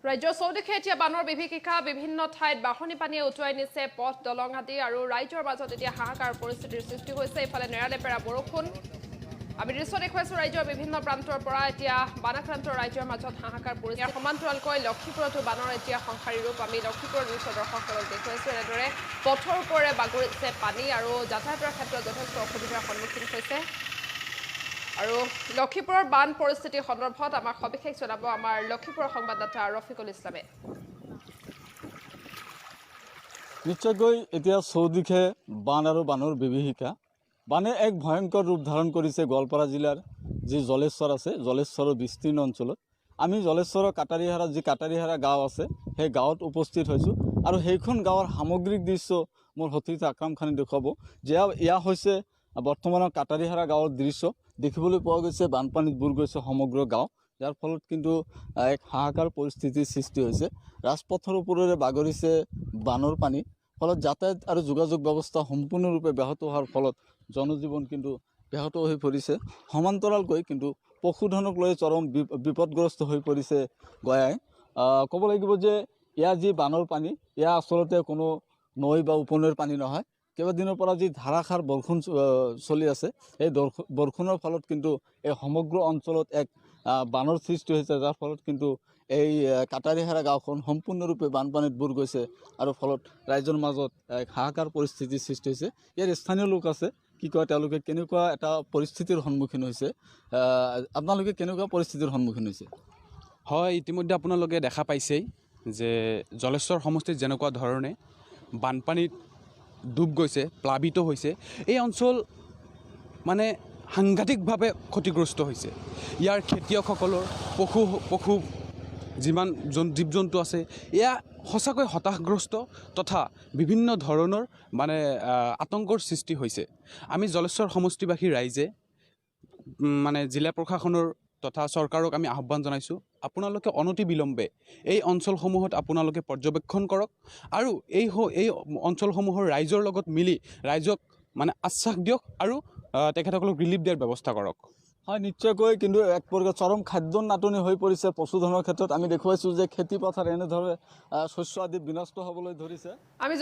ৰাজ্যৰ চৌদিশে এতিয়া বানৰ বিভীষিকা বিভিন্ন ঠাইত বাঢ়নী পানীয়ে উটুৱাই নিছে পথ দলং আদি আৰু ৰাইজৰ মাজত এতিয়া হাহাকাৰ পৰিস্থিতিৰ সৃষ্টি হৈছে ইফালে নেৰানেপেৰা বৰষুণ আমি দৃশ্য দেখুৱাইছো ৰাজ্যৰ বিভিন্ন প্ৰান্তৰ পৰা এতিয়া বানাক্ৰান্ত ৰাজ্যৰ মাজত হাহাকাৰ পৰিস্থিতি সমান্তৰালকৈ লক্ষীপুৰতো বানৰ এতিয়া সংসাৰী ৰূপ আমি লক্ষীপুৰৰ দৃশ্য দৰ্শকসকলক দেখুৱাইছো এনেদৰে পথৰ ওপৰেৰে বাগৰিছে পানী আৰু যাতায়াতৰ ক্ষেত্ৰত যথেষ্ট অসুবিধাৰ সন্মুখীন হৈছে আৰু লক্ষীপুৰৰ বান পৰিস্থিতি সন্দৰ্ভত আমাক সবিশেষ জনাব আমাৰ লক্ষীপুৰৰ সংবাদদাতা ৰফিকুল ইছলামে নিশ্চয়কৈ এতিয়া চৌদিশে বান আৰু বানৰ বিভীষিকা বানে এক ভয়ংকৰ ৰূপ ধাৰণ কৰিছে গোৱালপাৰা জিলাৰ যি জলেশ্বৰ আছে জলেশ্বৰৰ বিস্তীৰ্ণ অঞ্চলত আমি জলেশ্বৰৰ কাটাৰীহাৰা যি কাটাৰীহাৰা গাঁও আছে সেই গাঁৱত উপস্থিত হৈছোঁ আৰু সেইখন গাঁৱৰ সামগ্ৰিক দৃশ্য মোৰ সতীৰ্থ আকৰাম খানে দেখুৱাব যে এয়া হৈছে বৰ্তমানৰ কাটাৰীহাৰা গাঁৱৰ দৃশ্য দেখিবলৈ পোৱা গৈছে বানপানীত বুৰ গৈছে সমগ্ৰ গাঁও যাৰ ফলত কিন্তু এক হাহাকাৰ পৰিস্থিতিৰ সৃষ্টি হৈছে ৰাজপথৰ ওপৰেৰে বাগৰিছে বানৰ পানী ফলত যাতায়াত আৰু যোগাযোগ ব্যৱস্থা সম্পূৰ্ণৰূপে ব্যাহত হোৱাৰ ফলত জনজীৱন কিন্তু ব্যাহত হৈ পৰিছে সমান্তৰালকৈ কিন্তু পশুধনক লৈ চৰম বিপদগ্ৰস্ত হৈ পৰিছে গয়াই ক'ব লাগিব যে এয়া যি বানৰ পানী এয়া আচলতে কোনো নৈ বা উপনৈৰ পানী নহয় কেইবাদিনৰ পৰা যি ধাৰাসাৰ বৰষুণ চলি আছে এই বৰষুণৰ ফলত কিন্তু এই সমগ্ৰ অঞ্চলত এক বানৰ সৃষ্টি হৈছে যাৰ ফলত কিন্তু এই কাটাৰীহাৰা গাঁওখন সম্পূৰ্ণৰূপে বানপানীত বুৰ গৈছে আৰু ফলত ৰাইজৰ মাজত এক হাহাকাৰ পৰিস্থিতিৰ সৃষ্টি হৈছে ইয়াৰ স্থানীয় লোক আছে কি কয় তেওঁলোকে কেনেকুৱা এটা পৰিস্থিতিৰ সন্মুখীন হৈছে আপোনালোকে কেনেকুৱা পৰিস্থিতিৰ সন্মুখীন হৈছে হয় ইতিমধ্যে আপোনালোকে দেখা পাইছেই যে জলেশ্বৰ সমষ্টিত যেনেকুৱা ধৰণে বানপানীত ডুব গৈছে প্লাবিত হৈছে এই অঞ্চল মানে সাংঘাতিকভাৱে ক্ষতিগ্ৰস্ত হৈছে ইয়াৰ খেতিয়কসকলৰ পশু যিমান জীৱ জন্তু আছে এয়া সঁচাকৈ হতাশগ্ৰস্ত তথা বিভিন্ন ধৰণৰ মানে আতংকৰ সৃষ্টি হৈছে আমি জলেশ্বৰ সমষ্টিবাসী ৰাইজে মানে জিলা প্ৰশাসনৰ তথা চৰকাৰক আমি আহ্বান জনাইছোঁ আপোনালোকে অনতি বিলম্বে এই অঞ্চলসমূহত আপোনালোকে পৰ্যবেক্ষণ কৰক আৰু এই অঞ্চলসমূহৰ ৰাইজৰ লগত মিলি ৰাইজক মানে আশ্বাস দিয়ক আৰু তেখেতসকলক ৰিলিফ দিয়াৰ ব্যৱস্থা কৰক হয় নিশ্চয়কৈ কিন্তু এক প্ৰকাৰ চৰম খাদ্যৰ নাটনি হৈ পৰিছে পশুধনৰ ক্ষেত্ৰত আমি দেখুৱাইছোঁ যে খেতি পথাৰ এনেদৰে শস্য আদি বিনষ্ট হ'বলৈ ধৰিছে আমি